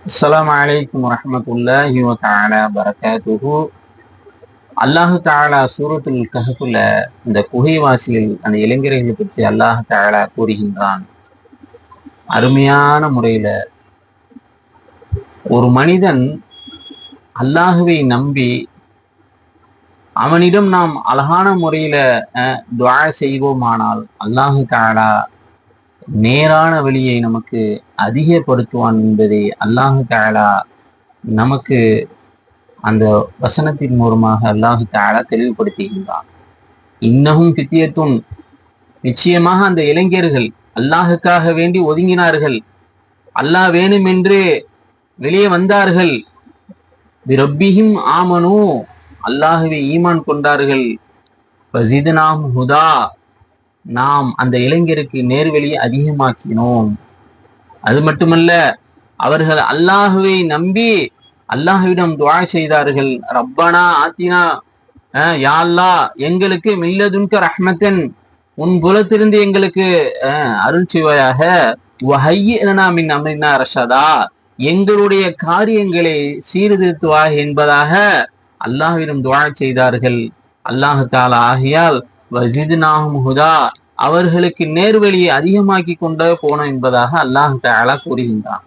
அஸ்ஸலாமு அலைக்கும் வரஹ்மத்துல்லாஹி வ தஆலா பரகாத்துஹு. அல்லாஹு தஆலா சூரத்துல் கஹ்ஃப்ல இந்த குகைவாசிகள் அந்த இளைஞர்களை பற்றி அல்லாஹு தஆலா கூறுகின்றான். அருமையான முறையில ஒரு மனிதன் அல்லாஹுவை நம்பி அவனிடம் நாம் அழகான முறையில துஆ செய்வோமானால் அல்லாஹு தஆலா நேரான வழியை நமக்கு அதிகப்படுத்துவான் என்பதை அல்லாஹு தஆலா நமக்கு அந்த வசனத்தின் மூலமாக அல்லாஹு தஆலா தெளிவுபடுத்துகின்றான். இன்னஹும் ஃபித்யத்துன், நிச்சயமாக அந்த இளைஞர்கள் அல்லாஹுக்காக வேண்டி ஒதுங்கினார்கள், அல்லாஹ் வேணும் என்று வெளியே வந்தார்கள். பிரப்பிஹிம் ஆமனு, அல்லாஹுவை ஈமான் கொண்டார்கள். ஃபஸித்னாஹும் ஹுதா, நாம் அந்த இளைஞருக்கு நேர்வழியை அதிகமாக்கினோம். அது மட்டுமல்ல, அவர்கள் அல்லாஹுவை நம்பி அல்லாஹுவிடம் துஆ செய்தார்கள். ரப்பனா ஆத்தினா, யா அல்லாஹ் எங்களுக்கு மில்லதுன்க ரஹ்மத்தன், உன் புலத்திலிருந்து எங்களுக்கு அருள் செய்வாயாக. வஹய்யி லனா மின் அம்ரினா ரஷதா, எங்களுடைய காரியங்களை சீர்திருத்துவாக என்பதாக அல்லாஹ்விடம் துஆ செய்தார்கள். அல்லாஹ் தஆலா ஆகியால் வஸித்னாஹும் ஹுதா, அவர்களுக்கு நேர்வழியை அதிகமாக்கி கொண்டே போனோம் என்பதாக அல்லாஹ் தஆலா கூறுகின்றான்.